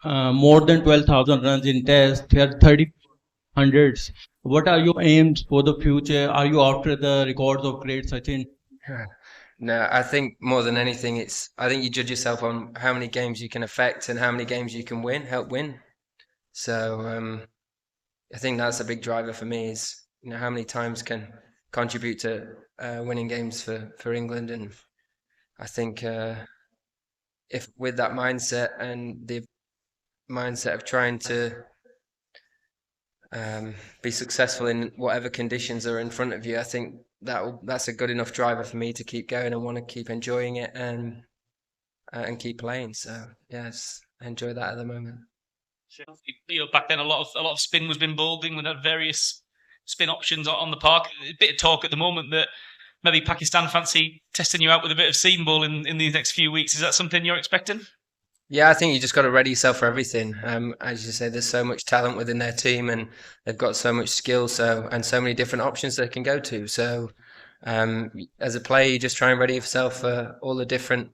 more than 12,000 runs in Test, 30 hundreds. What are your aims for the future? Are you after the records of great Sachin? No, I think more than anything, I think you judge yourself on how many games you can affect and how many games you can help win. So I think that's a big driver for me is, how many times can contribute to winning games for England. And I think if with that mindset and the mindset of trying to be successful in whatever conditions are in front of you, I think that's a good enough driver for me to keep going and want to keep enjoying it and keep playing. So yes, I enjoy that at the moment. Back then a lot of spin was been bowled. England had various spin options on the park. A bit of talk at the moment that maybe Pakistan fancy testing you out with a bit of seam ball in these next few weeks. Is that something you're expecting? Yeah, I think you just got to ready yourself for everything. As you say, there's so much talent within their team, and they've got so much skill, and so many different options they can go to. So, as a player, you just try and ready yourself for all the different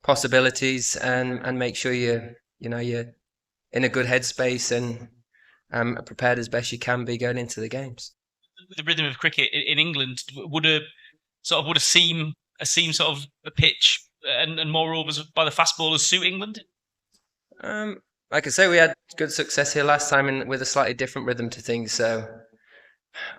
possibilities, and make sure you're in a good headspace and prepared as best you can be going into the games. With the rhythm of cricket in England, would a seam sort of a pitch and more overs by the fast bowlers suit England? Like I say, we had good success here last time with a slightly different rhythm to things. So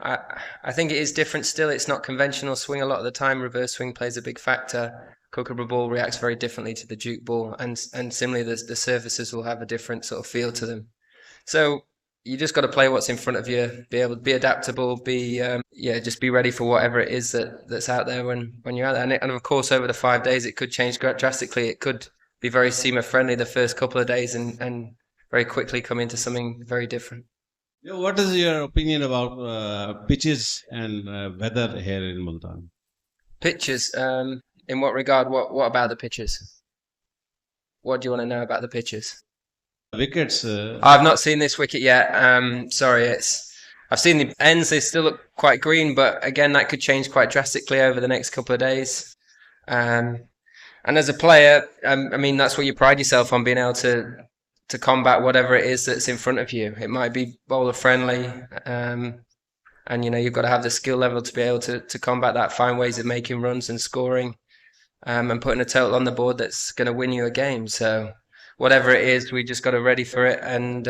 I think it is different still. It's not conventional swing a lot of the time. Reverse swing plays a big factor. Kookaburra ball reacts very differently to the Duke ball, and similarly, the surfaces will have a different sort of feel to them. So you just got to play what's in front of you, be able to be adaptable, just be ready for whatever it is that's out there when you're out there. And of course, over the 5 days, it could change drastically. It could be very seamer friendly the first couple of days and very quickly come into something very different. Yeah, what is your opinion about pitches and weather here in Multan? Pitches, in what regard? What about the pitches? What do you want to know about the pitches? Wickets. I've not seen this wicket yet. Sorry, I've seen the ends. They still look quite green, but again, that could change quite drastically over the next couple of days. And as a player, I mean, that's what you pride yourself on, being able to combat whatever it is that's in front of you. It might be bowler friendly, and you've got to have the skill level to be able to combat that, find ways of making runs and scoring, and putting a total on the board that's going to win you a game. So whatever it is, we just got to ready for it and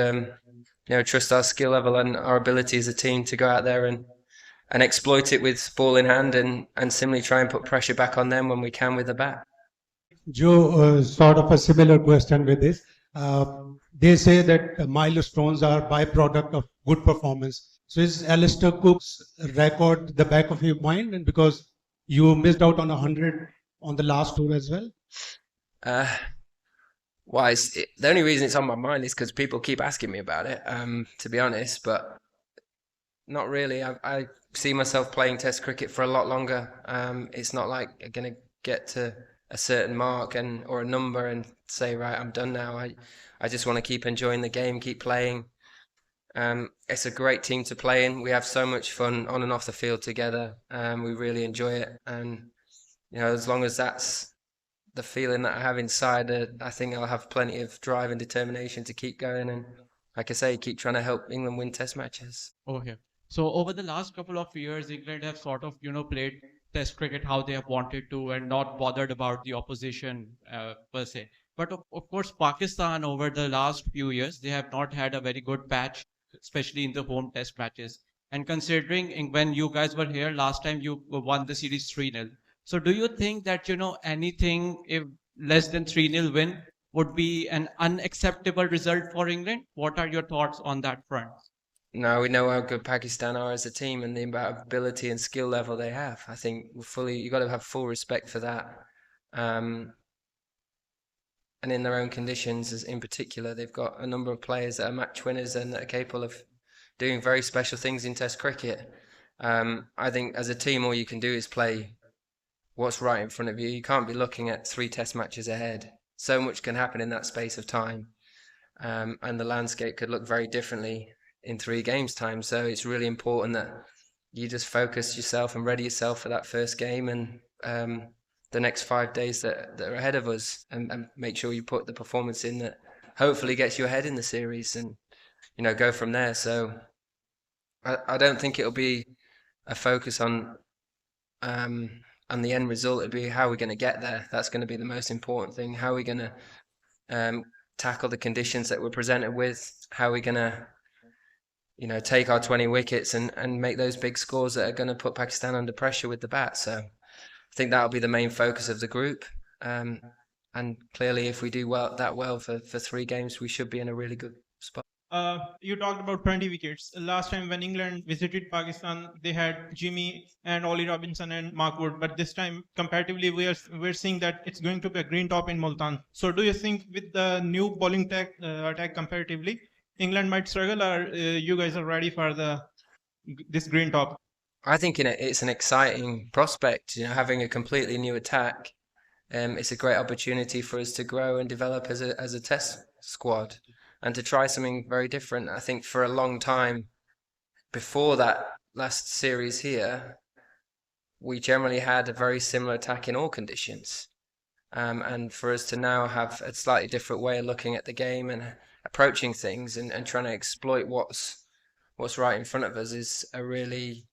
trust our skill level and our ability as a team to go out there and exploit it with ball in hand and similarly try and put pressure back on them when we can with the bat. Joe, sort of a similar question with this. They say that milestones are byproduct of good performance. So is Alistair Cook's record the back of your mind, and because you missed out on 100 on the last tour as well? The only reason it's on my mind is because people keep asking me about it, to be honest, but not really. I see myself playing Test cricket for a lot longer. It's not like I'm going to get to a certain mark or a number and say, right, I'm done now. I just want to keep enjoying the game, keep playing. It's a great team to play in. We have so much fun on and off the field together. We really enjoy it, and as long as that's the feeling that I have inside, I think I'll have plenty of drive and determination to keep going and, like I say, keep trying to help England win Test matches. Okay. So over the last couple of years, England have sort of, played Test cricket how they have wanted to and not bothered about the opposition per se. But of course, Pakistan over the last few years, they have not had a very good patch, especially in the home Test matches. And considering when you guys were here last time, you won the series 3-0. So do you think that, anything if less than 3-0 win would be an unacceptable result for England? What are your thoughts on that front? No, we know how good Pakistan are as a team and the amount of ability and skill level they have. I think you've got to have full respect for that. And in their own conditions, in particular, they've got a number of players that are match winners and that are capable of doing very special things in Test cricket. I think as a team, all you can do is play what's right in front of you. You can't be looking at 3 Test matches ahead. So much can happen in that space of time, and the landscape could look very differently in 3 games' time. So it's really important that you just focus yourself and ready yourself for that first game and the next 5 days that are ahead of us, and make sure you put the performance in that hopefully gets you ahead in the series and, go from there. So I don't think it'll be a focus on the end result. It'll be how we're going to get there. That's going to be the most important thing. How are we going to tackle the conditions that we're presented with? How are we going to take our 20 wickets and make those big scores that are going to put Pakistan under pressure with the bat. So I think that'll be the main focus of the group. And clearly, if we do well for 3 games, we should be in a really good spot. You talked about 20 wickets. Last time when England visited Pakistan, they had Jimmy and Ollie Robinson and Mark Wood. But this time, comparatively, we're seeing that it's going to be a green top in Multan. So do you think with the new bowling attack comparatively, England might struggle, or you guys are ready for this green top? I think it's an exciting prospect. Having a completely new attack, it's a great opportunity for us to grow and develop as a test squad and to try something very different. I think for a long time before that last series here, we generally had a very similar attack in all conditions. And for us to now have a slightly different way of looking at the game and approaching things and trying to exploit what's right in front of us is a really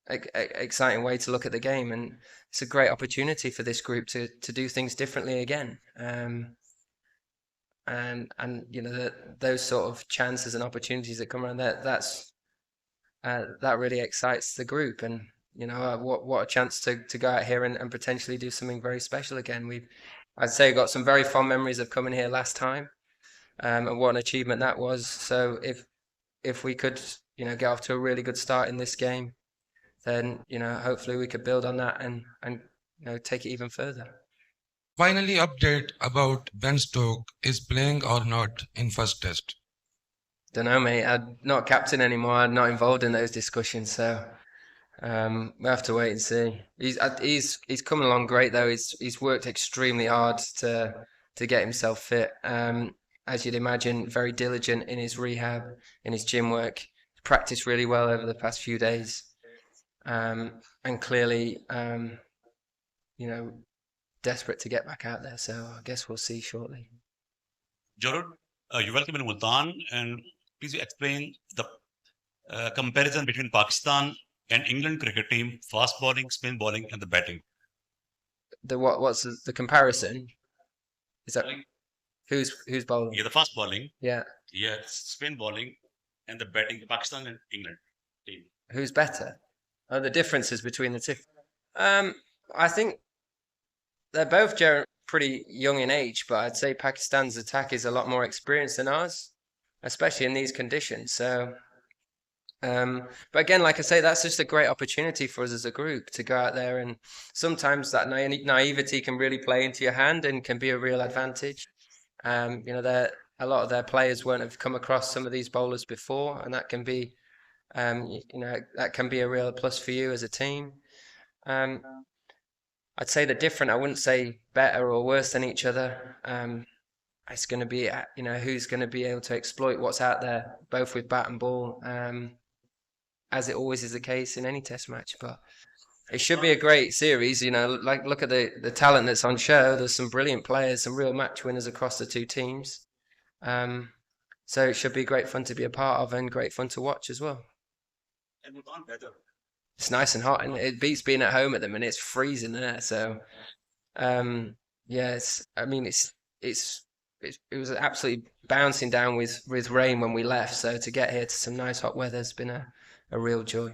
exciting way to look at the game, and it's a great opportunity for this group to do things differently again. And those sort of chances and opportunities that come around that really excites the group. And what a chance to go out here and potentially do something very special again. I'd say got some very fond memories of coming here last time, and what an achievement that was. So if we could get off to a really good start in this game, then hopefully we could build on that and take it even further. Finally, update about Ben Stokes is playing or not in first test. Don't know, mate. I'm not captain anymore. I'm not involved in those discussions, so we have to wait and see. He's coming along great though. He's worked extremely hard to get himself fit. As you'd imagine, very diligent in his rehab, in his gym work. Practiced really well over the past few days, and clearly, desperate to get back out there. So I guess we'll see shortly. Jarrod, you're welcome in Multan, and please explain the comparison between Pakistan and England cricket team, fast bowling, spin bowling, and the batting. What's the comparison? Is that who's bowling? Yeah, the fast bowling. Yeah. Yeah, spin bowling, and the batting, Pakistan and England team. Who's better? Oh, the differences between the two. I think they're both pretty young in age, but I'd say Pakistan's attack is a lot more experienced than ours, especially in these conditions. So, but again, like I say, that's just a great opportunity for us as a group to go out there, and sometimes that naivety can really play into your hand and can be a real advantage. A lot of their players won't have come across some of these bowlers before, and that can be, that can be a real plus for you as a team. I'd say they're different. I wouldn't say better or worse than each other. It's going to be, who's going to be able to exploit what's out there, both with bat and ball, as it always is the case in any test match. But it should be a great series. Look at the talent that's on show. There's some brilliant players, some real match winners across the two teams. So it should be great fun to be a part of and great fun to watch as well. And Multan better. It's nice and hot, and it beats being at home at the minute. It's freezing there, so it was absolutely bouncing down with rain when we left. So to get here to some nice hot weather has been a real joy.